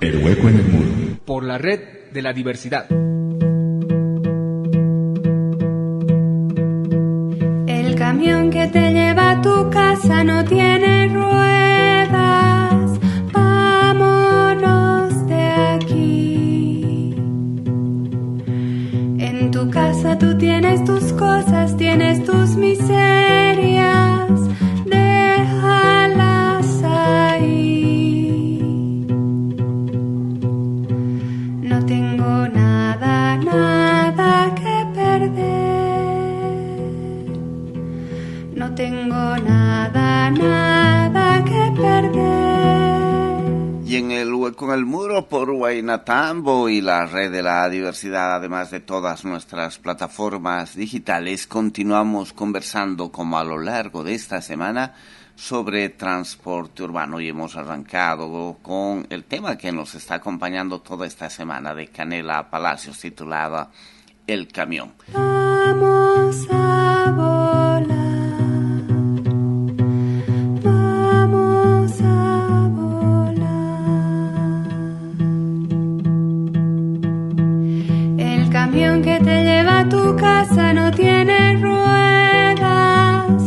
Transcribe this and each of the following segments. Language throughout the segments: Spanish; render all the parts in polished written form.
El hueco en el muro. Por la red de la diversidad. El camión que te lleva a tu casa no tiene ruedas. Vámonos de aquí. En tu casa tú tienes tus cosas, tienes tus miserias. Déjalas ahí. No tengo nada, nada que perder. No tengo nada, nada que perder. Y en el hueco en el muro por Guaynatambo y la red de la diversidad, además de todas nuestras plataformas digitales, continuamos conversando como a lo largo de esta semana sobre transporte urbano y hemos arrancado con el tema que nos está acompañando toda esta semana de Canela Palacios, titulada El Camión. Vamos a volar. Vamos a volar. El camión que te lleva a tu casa no tiene ruedas.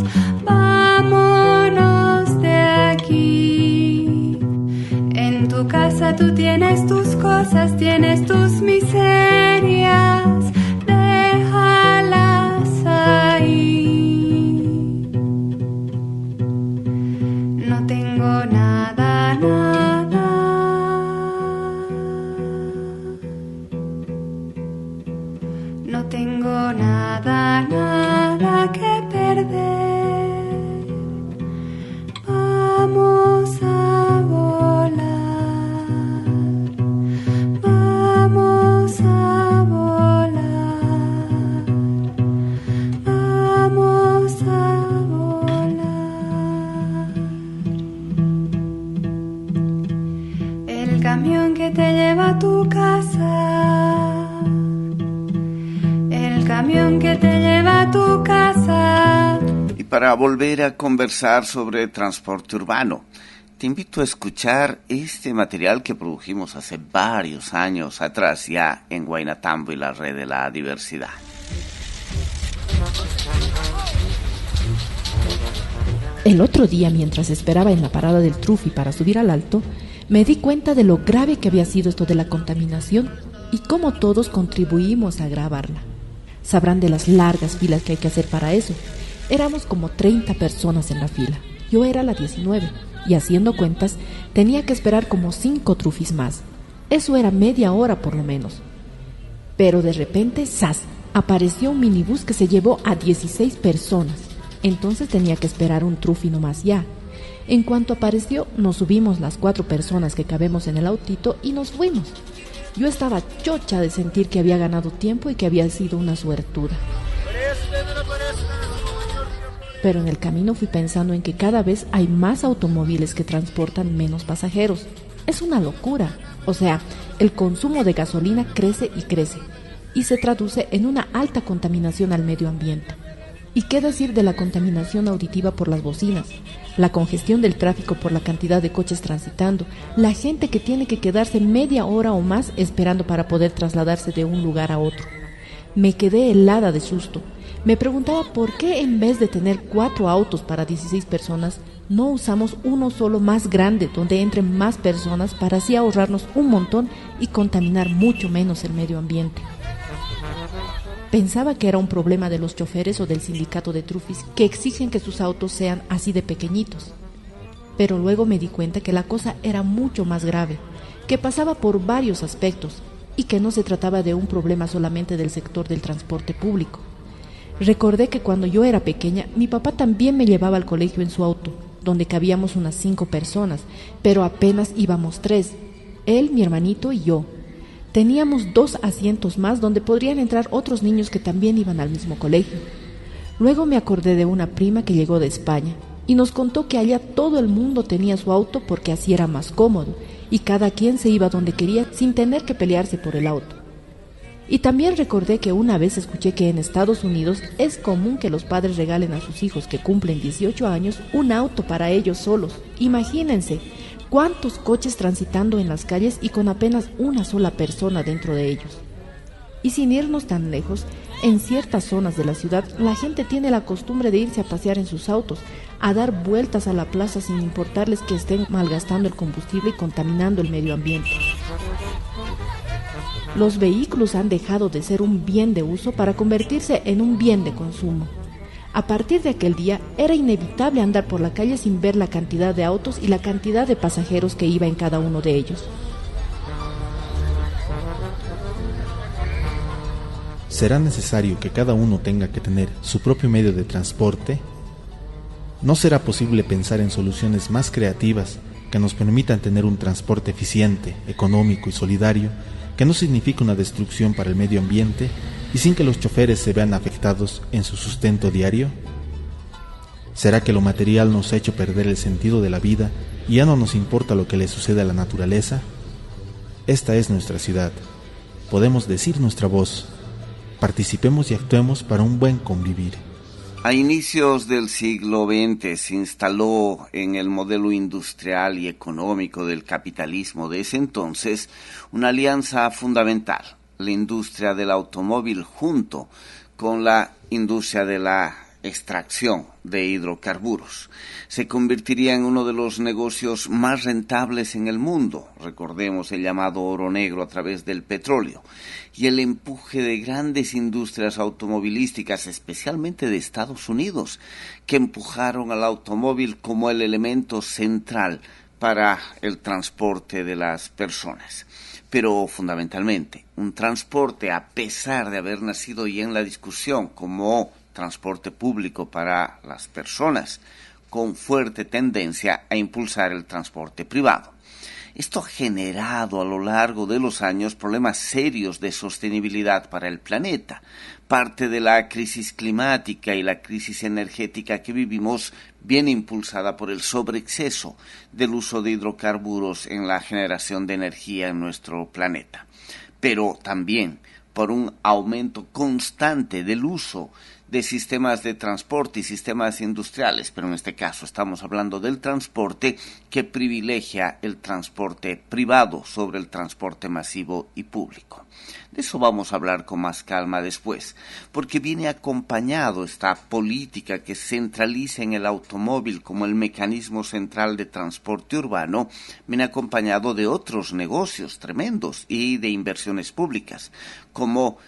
Vámonos de aquí. En tu casa tú tienes tus cosas, tienes tus miserias. Déjalas ahí. No tengo nada, nada. No tengo nada, nada que perder. Vamos a volar. Vamos a volar. Vamos a volar. El camión que te lleva a tu casa. El camión que te lleva a tu casa. Y para volver a conversar sobre transporte urbano, te invito a escuchar este material que produjimos hace varios años atrás ya en Guaynatambo y la red de la diversidad. El otro día, mientras esperaba en la parada del Trufi para subir al alto, me di cuenta de lo grave que había sido esto de la contaminación y cómo todos contribuimos a agravarla. Sabrán de las largas filas que hay que hacer para eso. Éramos como 30 personas en la fila. Yo era la 19 y haciendo cuentas tenía que esperar como 5 trufis más. Eso era media hora por lo menos. Pero de repente, ¡zas!, apareció un minibús que se llevó a 16 personas. Entonces tenía que esperar un trufi nomás ya. En cuanto apareció, nos subimos las 4 personas que cabemos en el autito y nos fuimos. Yo estaba chocha de sentir que había ganado tiempo y que había sido una suertuda. Pero en el camino fui pensando en que cada vez hay más automóviles que transportan menos pasajeros. Es una locura. O sea, el consumo de gasolina crece y crece y se traduce en una alta contaminación al medio ambiente. ¿Y qué decir de la contaminación auditiva por las bocinas? La congestión del tráfico por la cantidad de coches transitando, la gente que tiene que quedarse media hora o más esperando para poder trasladarse de un lugar a otro. Me quedé helada de susto. Me preguntaba por qué en vez de tener 4 autos para 16 personas, no usamos uno solo más grande donde entren más personas para así ahorrarnos un montón y contaminar mucho menos el medio ambiente. Pensaba que era un problema de los choferes o del sindicato de trufis que exigen que sus autos sean así de pequeñitos. Pero luego me di cuenta que la cosa era mucho más grave, que pasaba por varios aspectos y que no se trataba de un problema solamente del sector del transporte público. Recordé que cuando yo era pequeña, mi papá también me llevaba al colegio en su auto, donde cabíamos unas 5 personas, pero apenas íbamos 3, él, mi hermanito y yo. Teníamos 2 asientos más donde podrían entrar otros niños que también iban al mismo colegio. Luego me acordé de una prima que llegó de España y nos contó que allá todo el mundo tenía su auto porque así era más cómodo y cada quien se iba donde quería sin tener que pelearse por el auto. Y también recordé que una vez escuché que en Estados Unidos es común que los padres regalen a sus hijos que cumplen 18 años un auto para ellos solos. Imagínense, ¿Cuántos coches transitando en las calles y con apenas una sola persona dentro de ellos? Y sin irnos tan lejos, en ciertas zonas de la ciudad la gente tiene la costumbre de irse a pasear en sus autos, a dar vueltas a la plaza sin importarles que estén malgastando el combustible y contaminando el medio ambiente. Los vehículos han dejado de ser un bien de uso para convertirse en un bien de consumo. A partir de aquel día era inevitable andar por la calle sin ver la cantidad de autos y la cantidad de pasajeros que iba en cada uno de ellos. ¿Será necesario que cada uno tenga que tener su propio medio de transporte? ¿No será posible pensar en soluciones más creativas que nos permitan tener un transporte eficiente, económico y solidario, que no signifique una destrucción para el medio ambiente y sin que los choferes se vean afectados en su sustento diario? ¿Será que lo material nos ha hecho perder el sentido de la vida y ya no nos importa lo que le sucede a la naturaleza? Esta es nuestra ciudad. Podemos decir nuestra voz. Participemos y actuemos para un buen convivir. A inicios del siglo XX se instaló en el modelo industrial y económico del capitalismo de ese entonces una alianza fundamental, la industria del automóvil junto con la industria de la extracción de hidrocarburos. Se convertiría en uno de los negocios más rentables en el mundo, recordemos el llamado oro negro a través del petróleo, y el empuje de grandes industrias automovilísticas, especialmente de Estados Unidos, que empujaron al automóvil como el elemento central para el transporte de las personas. Pero fundamentalmente, un transporte, a pesar de haber nacido ya en la discusión como transporte público para las personas, con fuerte tendencia a impulsar el transporte privado. Esto ha generado a lo largo de los años problemas serios de sostenibilidad para el planeta. Parte de la crisis climática y la crisis energética que vivimos viene impulsada por el sobreexceso del uso de hidrocarburos en la generación de energía en nuestro planeta, pero también por un aumento constante del uso de sistemas de transporte y sistemas industriales, pero en este caso estamos hablando del transporte que privilegia el transporte privado sobre el transporte masivo y público. De eso vamos a hablar con más calma después, porque viene acompañado esta política que centraliza en el automóvil como el mecanismo central de transporte urbano, viene acompañado de otros negocios tremendos y de inversiones públicas, como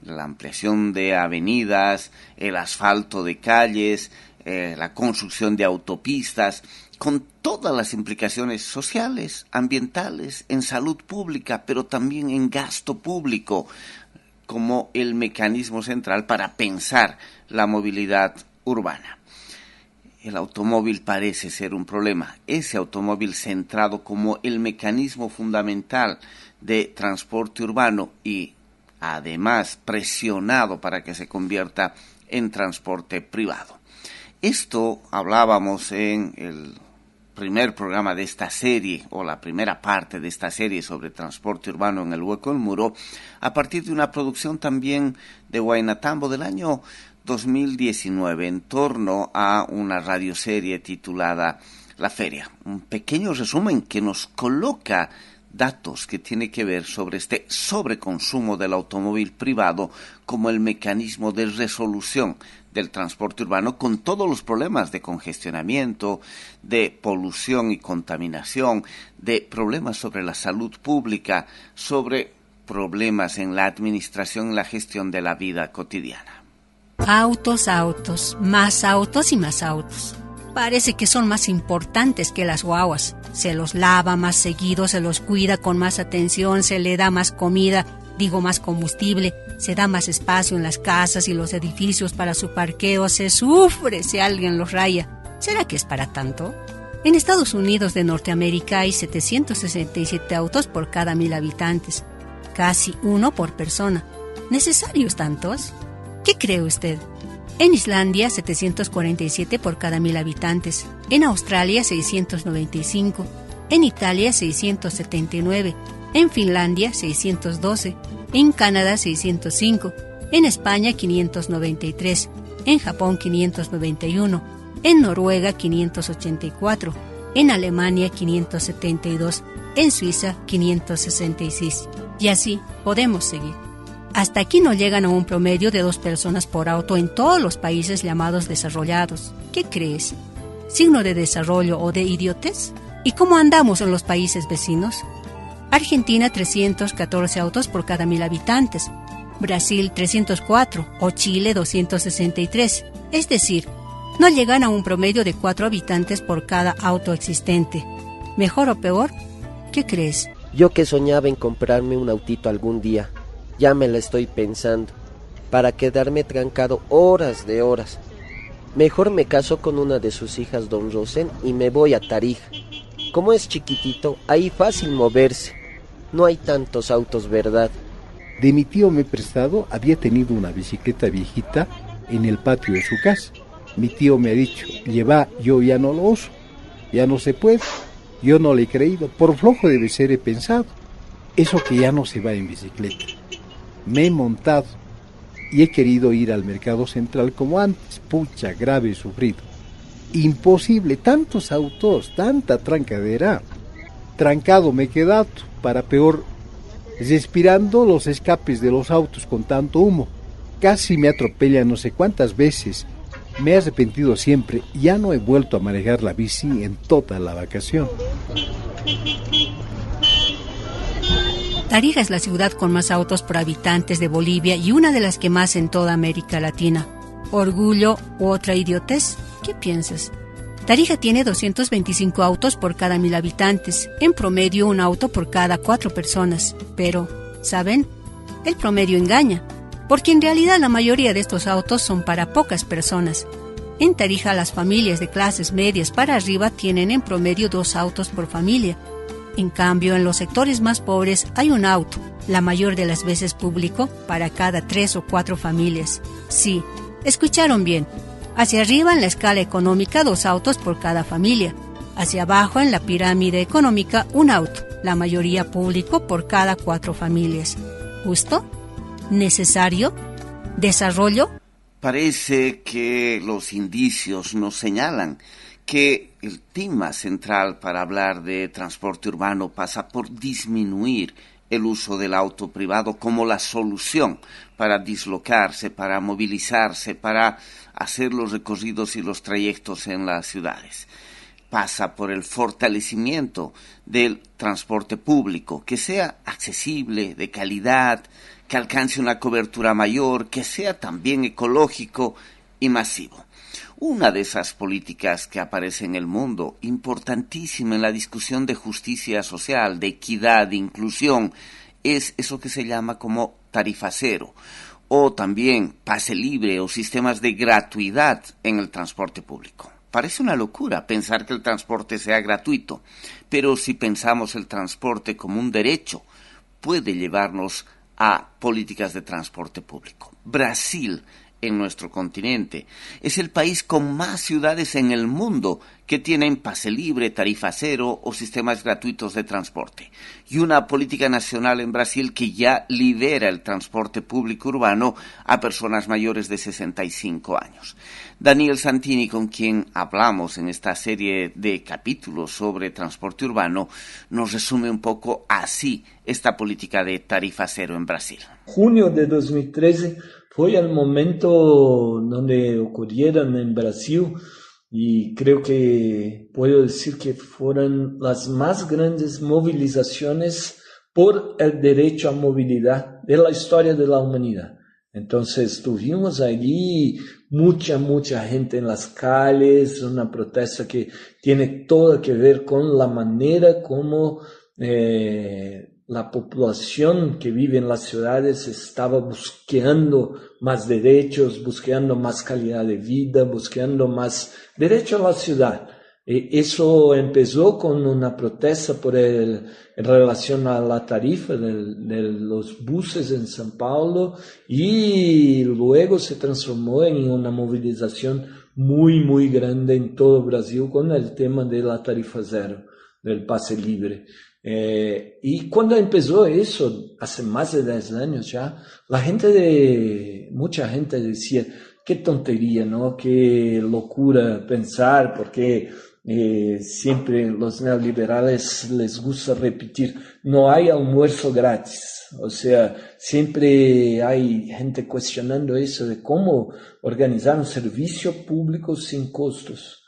la ampliación de avenidas, el asfalto de calles, la construcción de autopistas, con todas las implicaciones sociales, ambientales, en salud pública, pero también en gasto público, como el mecanismo central para pensar la movilidad urbana. El automóvil parece ser un problema. Ese automóvil centrado como el mecanismo fundamental de transporte urbano y además presionado para que se convierta en transporte privado. Esto hablábamos en el primer programa de esta serie, o la primera parte de esta serie sobre transporte urbano en El Hueco del Muro, a partir de una producción también de Huaynatambo del año 2019, en torno a una radioserie titulada La Feria. Un pequeño resumen que nos coloca datos que tiene que ver sobre este sobreconsumo del automóvil privado como el mecanismo de resolución del transporte urbano, con todos los problemas de congestionamiento, de polución y contaminación, de problemas sobre la salud pública, sobre problemas en la administración y la gestión de la vida cotidiana. Autos, autos, más autos y más autos. Parece que son más importantes que las guaguas. Se los lava más seguido, se los cuida con más atención, se le da más comida, más combustible, se da más espacio en las casas y los edificios para su parqueo, se sufre si alguien los raya. ¿Será que es para tanto? En Estados Unidos de Norteamérica hay 767 autos por cada 1,000 habitantes, casi uno por persona. ¿Necesarios tantos? ¿Qué cree usted? En Islandia, 747 por cada 1,000 habitantes. En Australia, 695. En Italia, 679. En Finlandia, 612. En Canadá, 605. En España, 593. En Japón, 591. En Noruega, 584. en Alemania 572, en Suiza 566. Y así podemos seguir. Hasta aquí no llegan a un promedio de 2 personas por auto en todos los países llamados desarrollados. ¿Qué crees? ¿Signo de desarrollo o de idiotez? ¿Y cómo andamos en los países vecinos? Argentina 314 autos por cada 1.000 habitantes, Brasil 304 o Chile 263. Es decir, no llegan a un promedio de 4 habitantes por cada auto existente. ¿Mejor o peor? ¿Qué crees? Yo que soñaba en comprarme un autito algún día, ya me la estoy pensando, para quedarme trancado horas de horas. Mejor me caso con una de sus hijas, don Rosén, y me voy a Tarija. Como es chiquitito, ahí fácil moverse. No hay tantos autos, ¿verdad? De mi tío me he prestado, había tenido una bicicleta viejita en el patio de su casa. Mi tío me ha dicho, lleva, yo ya no lo uso, ya no se puede. Yo no le he creído, por flojo debe ser, he pensado. Eso que ya no se va en bicicleta. Me he montado y he querido ir al mercado central como antes. Pucha, grave he sufrido. Imposible, tantos autos, tanta trancadera. Trancado me he quedado, para peor, respirando los escapes de los autos con tanto humo. Casi me atropellan no sé cuántas veces. Me he arrepentido siempre, ya no he vuelto a manejar la bici en toda la vacación. Tarija es la ciudad con más autos por habitantes de Bolivia y una de las que más en toda América Latina. ¿Orgullo u otra idiotez? ¿Qué piensas? Tarija tiene 225 autos por cada 1.000 habitantes, en promedio un auto por cada 4 personas. Pero, ¿saben? El promedio engaña, porque en realidad la mayoría de estos autos son para pocas personas. En Tarija las familias de clases medias para arriba tienen en promedio 2 autos por familia. En cambio, en los sectores más pobres hay un auto, la mayor de las veces público, para cada 3 o 4 familias. Sí, escucharon bien. Hacia arriba en la escala económica 2 autos por cada familia. Hacia abajo en la pirámide económica un auto, la mayoría público por cada 4 familias. ¿Justo? ¿Necesario? ¿Desarrollo? Parece que los indicios nos señalan que el tema central para hablar de transporte urbano pasa por disminuir el uso del auto privado como la solución para dislocarse, para movilizarse, para hacer los recorridos y los trayectos en las ciudades. Pasa por el fortalecimiento del transporte público, que sea accesible, de calidad, que alcance una cobertura mayor, que sea también ecológico y masivo. Una de esas políticas que aparece en el mundo, importantísima en la discusión de justicia social, de equidad, de inclusión, es eso que se llama como tarifa cero, o también pase libre o sistemas de gratuidad en el transporte público. Parece una locura pensar que el transporte sea gratuito, pero si pensamos el transporte como un derecho, puede llevarnos a políticas de transporte público. Brasil, en nuestro continente, es el país con más ciudades en el mundo que tienen pase libre, tarifa cero o sistemas gratuitos de transporte, y una política nacional en Brasil que ya libera el transporte público urbano a personas mayores de 65 años. Daniel Santini, con quien hablamos en esta serie de capítulos sobre transporte urbano, nos resume un poco así esta política de tarifa cero en Brasil. Junio de 2013 fue el momento donde ocurrieron en Brasil, y creo que puedo decir que fueron las más grandes movilizaciones por el derecho a movilidad de la historia de la humanidad. Entonces tuvimos allí mucha gente en las calles, una protesta que tiene todo que ver con la manera como la población que vive en las ciudades estaba buscando más derechos, buscando más calidad de vida, buscando más derecho a la ciudad. Eso empezó con una protesta en relación a la tarifa de los buses en São Paulo, y luego se transformó en una movilización muy grande en todo Brasil con el tema de la tarifa cero, del pase libre. Y cuando empezó eso, hace más de 10 años ya, mucha gente decía, qué tontería, ¿no? Qué locura pensar, porque Siempre los neoliberales les gusta repetir, no hay almuerzo gratis. O sea, siempre hay gente cuestionando eso de cómo organizar un servicio público sin costos.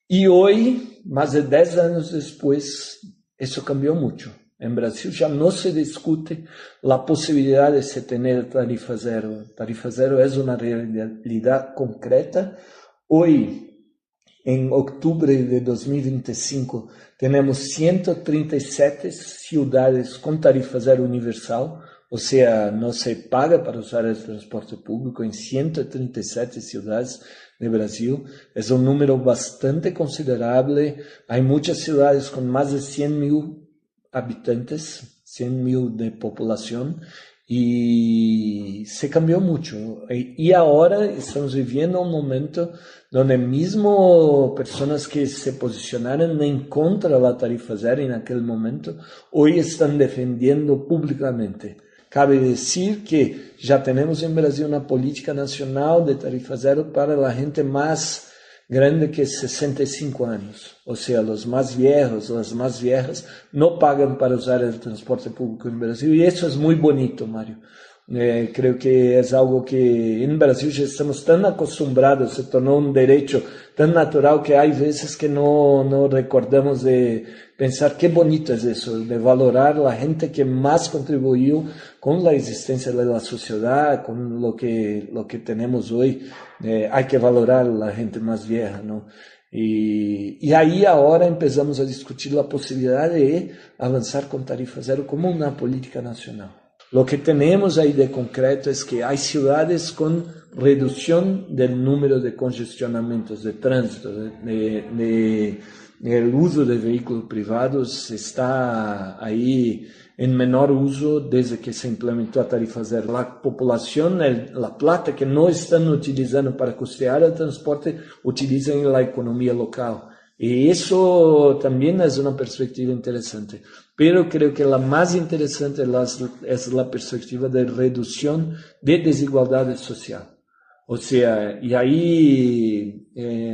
Y hoy, más de 10 años después, eso cambió mucho. En Brasil ya no se discute la posibilidad de se tener tarifa cero. Tarifa cero es una realidad concreta. Hoy, en octubre de 2025, tenemos 137 ciudades con tarifa cero universal, o sea, no se paga para usar el transporte público en 137 ciudades de Brasil. Es un número bastante considerable. Hay muchas ciudades con más de 100.000 habitantes, 100.000 de población, y se cambió mucho. Y ahora estamos viviendo un momento donde mismo personas que se posicionaron en contra de la tarifa cero en aquel momento, hoy están defendiendo públicamente. Cabe decir que ya tenemos en Brasil una política nacional de tarifa cero para la gente más grande que 65 años. O sea, los más viejos, las más viejas, no pagan para usar el transporte público en Brasil. Y eso es muy bonito, Mario. Creo que es algo que en Brasil ya estamos tan acostumbrados, se tornó un derecho tan natural que hay veces que no recordamos de pensar qué bonito es eso, de valorar la gente que más contribuyó con la existencia de la sociedad, con lo que tenemos hoy. Hay que valorar a la gente más vieja, ¿no? Y ahí ahora empezamos a discutir la posibilidad de avanzar con tarifa cero como una política nacional. Lo que tenemos ahí de concreto es que hay ciudades con reducción del número de congestionamientos de tránsito, el uso de vehículos privados está ahí en menor uso desde que se implementó a tarifa cero. La población, la plata que no están utilizando para costear el transporte, utilizan en la economía local. Y eso también es una perspectiva interesante. Pero creo que la más interesante es la perspectiva de reducción de desigualdad social. O sea, y ahí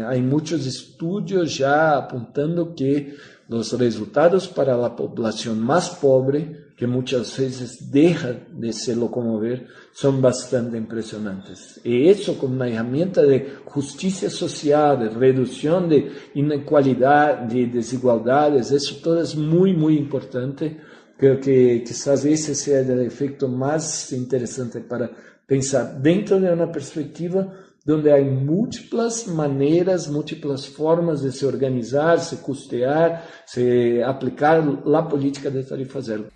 hay muchos estudios ya apuntando que los resultados para la población más pobre, que muchas veces deja de se locomover, son bastante impresionantes. Y eso con una herramienta de justicia social, de reducción de inequalidad, de desigualdades, eso todo es muy, muy importante. Creo que quizás ese sea el efecto más interesante para pensar dentro de una perspectiva donde hay múltiples maneras, múltiples formas de se organizar, se costear, se aplicar la política de tarifa cero.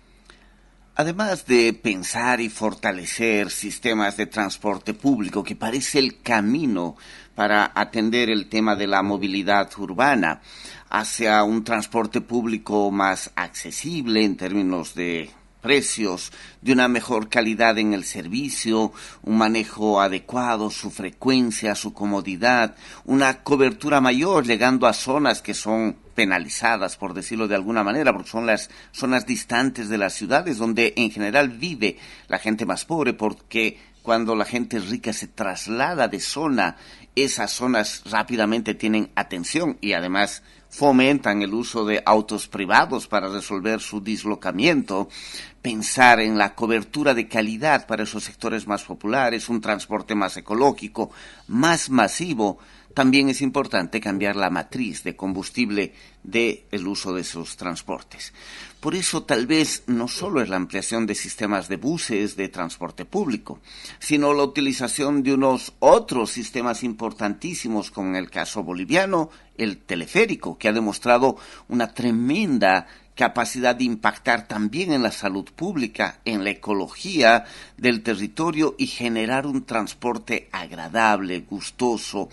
Además de pensar y fortalecer sistemas de transporte público, que parece el camino para atender el tema de la movilidad urbana hacia un transporte público más accesible en términos de precios, de una mejor calidad en el servicio, un manejo adecuado, su frecuencia, su comodidad, una cobertura mayor llegando a zonas que son penalizadas, por decirlo de alguna manera, porque son las zonas distantes de las ciudades donde en general vive la gente más pobre, porque cuando la gente rica se traslada de zona, esas zonas rápidamente tienen atención y además fomentan el uso de autos privados para resolver su dislocamiento. Pensar en la cobertura de calidad para esos sectores más populares, un transporte más ecológico, más masivo. También es importante cambiar la matriz de combustible del uso de esos transportes. Por eso tal vez no solo es la ampliación de sistemas de buses de transporte público, sino la utilización de unos otros sistemas importantísimos, como en el caso boliviano, el teleférico, que ha demostrado una tremenda capacidad de impactar también en la salud pública, en la ecología del territorio y generar un transporte agradable, gustoso,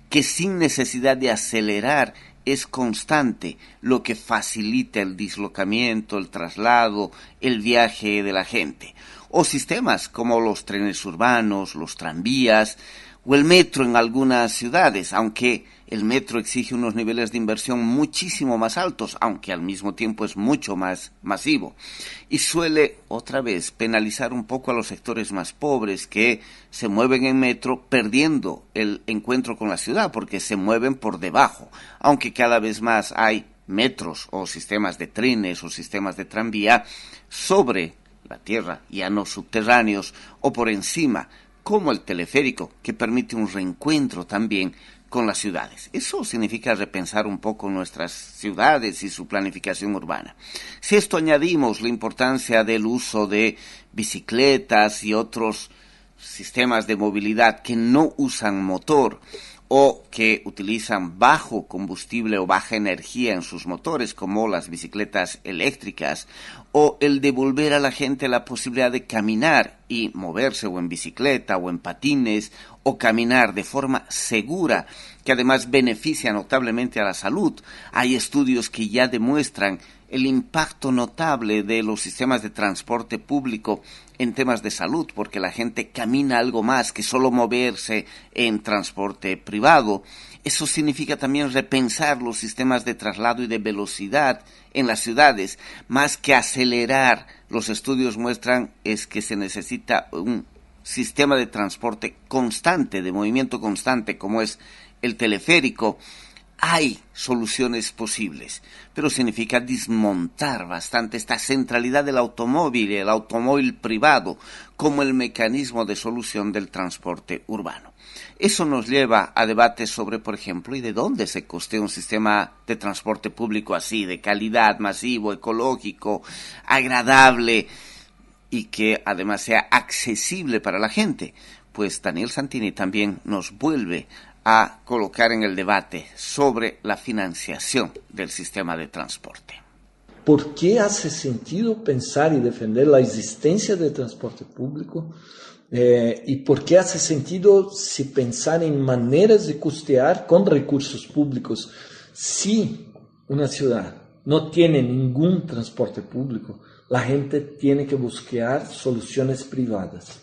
que sin necesidad de acelerar es constante, lo que facilita el dislocamiento, el traslado, el viaje de la gente. O sistemas como los trenes urbanos, los tranvías o el metro en algunas ciudades, aunque el metro exige unos niveles de inversión muchísimo más altos, aunque al mismo tiempo es mucho más masivo. Y suele, otra vez, penalizar un poco a los sectores más pobres que se mueven en metro perdiendo el encuentro con la ciudad, porque se mueven por debajo, aunque cada vez más hay metros o sistemas de trenes o sistemas de tranvía sobre la tierra, ya no subterráneos, o por encima, como el teleférico, que permite un reencuentro también con las ciudades. Eso significa repensar un poco nuestras ciudades y su planificación urbana. Si a esto añadimos la importancia del uso de bicicletas y otros sistemas de movilidad que no usan motor o que utilizan bajo combustible o baja energía en sus motores, como las bicicletas eléctricas, o el devolver a la gente la posibilidad de caminar y moverse o en bicicleta o en patines, o caminar de forma segura, que además beneficia notablemente a la salud. Hay estudios que ya demuestran el impacto notable de los sistemas de transporte público en temas de salud, porque la gente camina algo más que solo moverse en transporte privado. Eso significa también repensar los sistemas de traslado y de velocidad en las ciudades, más que acelerar. Los estudios muestran es que se necesita un sistema de transporte constante, de movimiento constante, como es el teleférico. Hay soluciones posibles, pero significa desmontar bastante esta centralidad del automóvil y el automóvil privado como el mecanismo de solución del transporte urbano. Eso nos lleva a debates sobre, por ejemplo, ¿y de dónde se costea un sistema de transporte público así, de calidad, masivo, ecológico, agradable y que además sea accesible para la gente? Pues Daniel Santini también nos vuelve a colocar en el debate sobre la financiación del sistema de transporte. ¿Por qué hace sentido pensar y defender la existencia del transporte público? ¿Y por qué hace sentido si pensar en maneras de costear con recursos públicos? Si una ciudad no tiene ningún transporte público, la gente tiene que buscar soluciones privadas,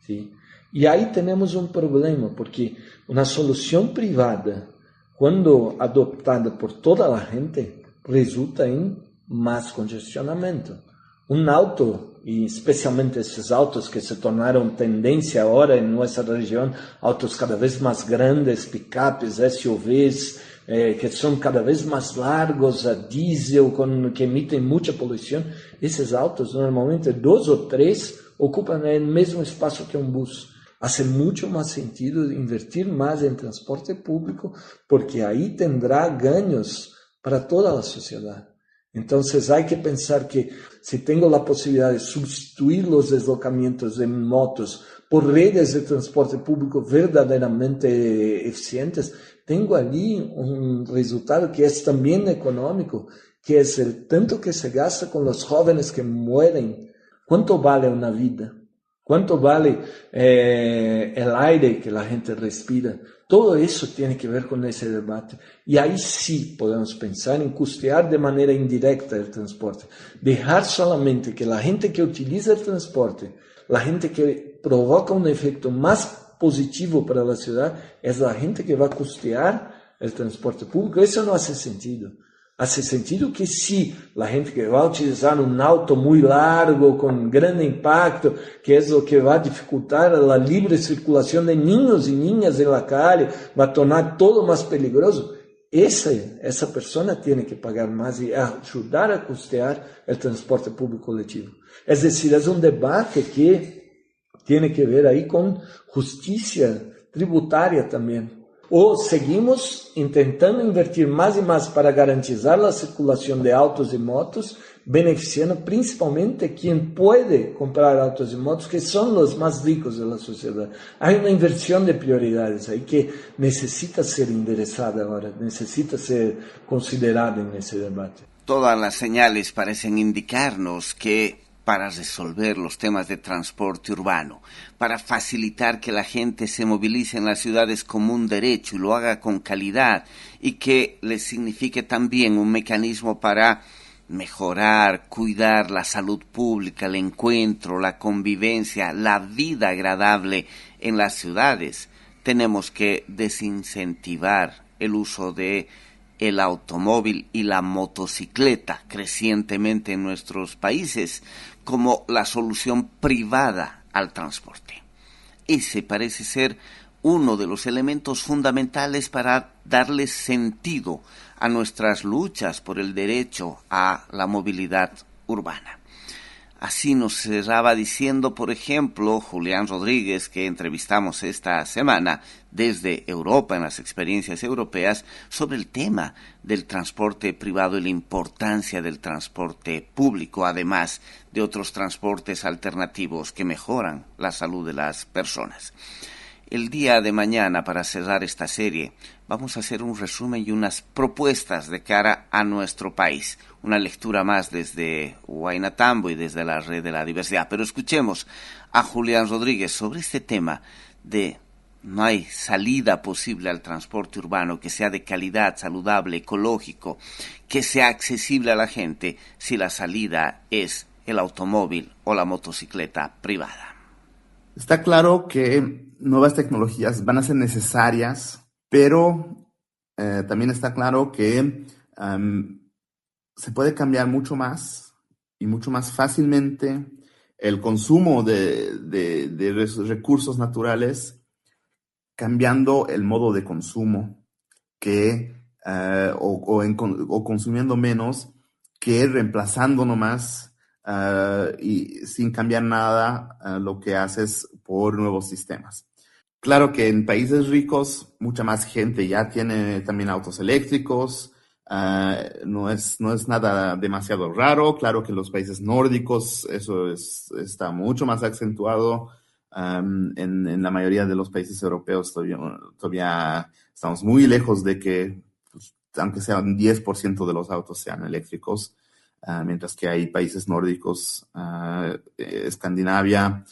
¿sí? Y ahí tenemos un problema, porque una solución privada, cuando adoptada por toda la gente, resulta en más congestionamiento. Un auto, y especialmente esos autos que se tornaron tendencia ahora en nuestra región, autos cada vez más grandes, picapes, SUVs, que son cada vez más largos, a diésel, que emiten mucha polución. Esos autos, normalmente 2 o 3, ocupan el mismo espacio que un bus. Hace mucho más sentido invertir más en transporte público, porque ahí tendrá ganhos para toda la sociedad. Entonces hay que pensar que si tengo la posibilidad de sustituir los deslocamientos en motos por redes de transporte público verdaderamente eficientes, tengo allí un resultado que es también económico, que es el tanto que se gasta con los jóvenes que mueren. ¿Cuánto vale una vida? ¿Cuánto vale el aire que la gente respira? Todo eso tiene que ver con ese debate. Y ahí sí podemos pensar en costear de manera indirecta el transporte. Dejar solamente que la gente que utiliza el transporte, la gente que provoca un efecto más positivo para la ciudad, es la gente que va a costear el transporte público. Eso no hace sentido. Hace sentido que sí, la gente que va a utilizar un auto muy largo, con gran impacto, que es lo que va a dificultar la libre circulación de niños y niñas en la calle, va a tornar todo más peligroso. Esa persona tiene que pagar más y ayudar a costear el transporte público colectivo. Es decir, es un debate que tiene que ver ahí con justicia tributaria también. O seguimos intentando invertir más y más para garantizar la circulación de autos y motos, beneficiando principalmente a quien puede comprar autos y motos, que son los más ricos de la sociedad. Hay una inversión de prioridades ahí que necesita ser enderezada ahora, necesita ser considerada en ese debate. Todas las señales parecen indicarnos que para resolver los temas de transporte urbano, para facilitar que la gente se movilice en las ciudades como un derecho y lo haga con calidad, y que les signifique también un mecanismo para mejorar, cuidar la salud pública, el encuentro, la convivencia, la vida agradable en las ciudades. Tenemos que desincentivar el uso de el automóvil y la motocicleta crecientemente en nuestros países como la solución privada al transporte. Ese parece ser uno de los elementos fundamentales para darle sentido a nuestras luchas por el derecho a la movilidad urbana. Así nos cerraba diciendo, por ejemplo, Julián Rodríguez, que entrevistamos esta semana desde Europa, en las experiencias europeas, sobre el tema del transporte privado y la importancia del transporte público, además de otros transportes alternativos que mejoran la salud de las personas. El día de mañana, para cerrar esta serie, vamos a hacer un resumen y unas propuestas de cara a nuestro país. Una lectura más desde Huaynatambo y desde la Red de la Diversidad. Pero escuchemos a Julián Rodríguez sobre este tema de no hay salida posible al transporte urbano que sea de calidad, saludable, ecológico, que sea accesible a la gente si la salida es el automóvil o la motocicleta privada. Está claro que nuevas tecnologías van a ser necesarias, pero también está claro que se puede cambiar mucho más y mucho más fácilmente el consumo de recursos naturales cambiando el modo de consumo o consumiendo menos que reemplazando nomás y sin cambiar nada lo que haces por nuevos sistemas. Claro que en países ricos mucha más gente ya tiene también autos eléctricos, no es nada demasiado raro. Claro que en los países nórdicos eso está mucho más acentuado. En la mayoría de los países europeos todavía estamos muy lejos de que, pues, aunque sea un 10% de los autos sean eléctricos, mientras que hay países nórdicos, Escandinavia,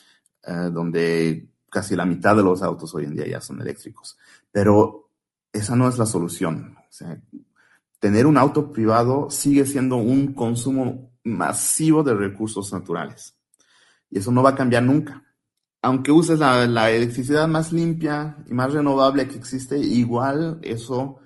donde casi la mitad de los autos hoy en día ya son eléctricos. Pero esa no es la solución. O sea, tener un auto privado sigue siendo un consumo masivo de recursos naturales. Y eso no va a cambiar nunca. Aunque uses la electricidad más limpia y más renovable que existe, igual eso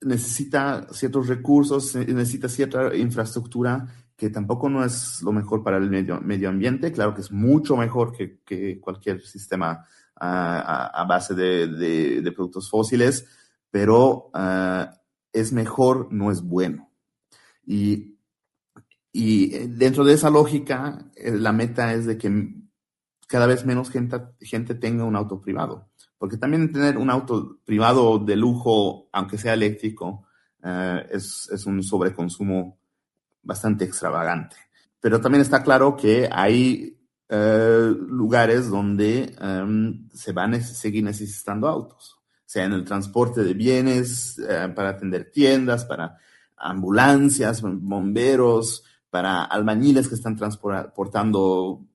necesita ciertos recursos, necesita cierta infraestructura que tampoco no es lo mejor para el medio ambiente. Claro que es mucho mejor que cualquier sistema a base de productos fósiles, pero es mejor, no es bueno. Y dentro de esa lógica, la meta es de que cada vez menos gente tenga un auto privado. Porque también tener un auto privado de lujo, aunque sea eléctrico, es un sobreconsumo bastante extravagante. Pero también está claro que hay lugares donde se van a seguir necesitando autos, sea en el transporte de bienes, para atender tiendas, para ambulancias, bomberos, para albañiles que están transportando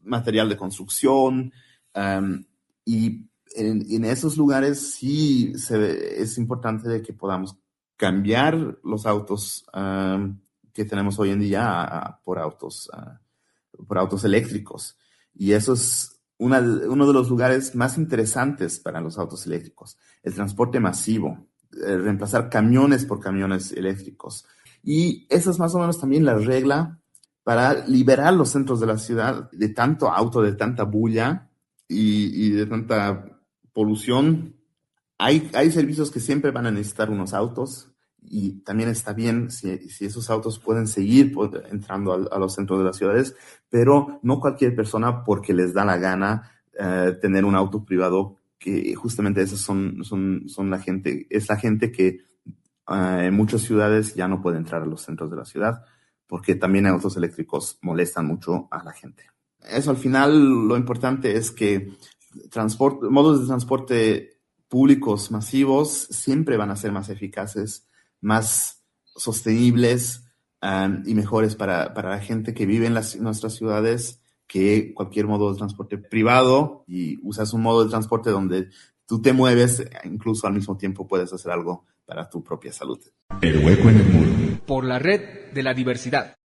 material de construcción, y en esos lugares sí es importante de que podamos cambiar los autos que tenemos hoy en día por autos eléctricos. Y eso es uno de los lugares más interesantes para los autos eléctricos. El transporte masivo, reemplazar camiones por camiones eléctricos. Y esa es más o menos también la regla para liberar los centros de la ciudad de tanto auto, de tanta bulla y de tanta polución. Hay servicios que siempre van a necesitar unos autos, y también está bien si esos autos pueden seguir entrando a los centros de las ciudades, pero no cualquier persona porque les da la gana tener un auto privado, que justamente esos son la gente, es la gente que en muchas ciudades ya no puede entrar a los centros de la ciudad, porque también autos eléctricos molestan mucho a la gente. Eso al final lo importante es que modos de transporte públicos masivos siempre van a ser más eficaces, más sostenibles y mejores para la gente que vive en nuestras ciudades que cualquier modo de transporte privado. Y usas un modo de transporte donde tú te mueves, incluso al mismo tiempo puedes hacer algo para tu propia salud. El hueco en el muro. Por la Red de la Diversidad.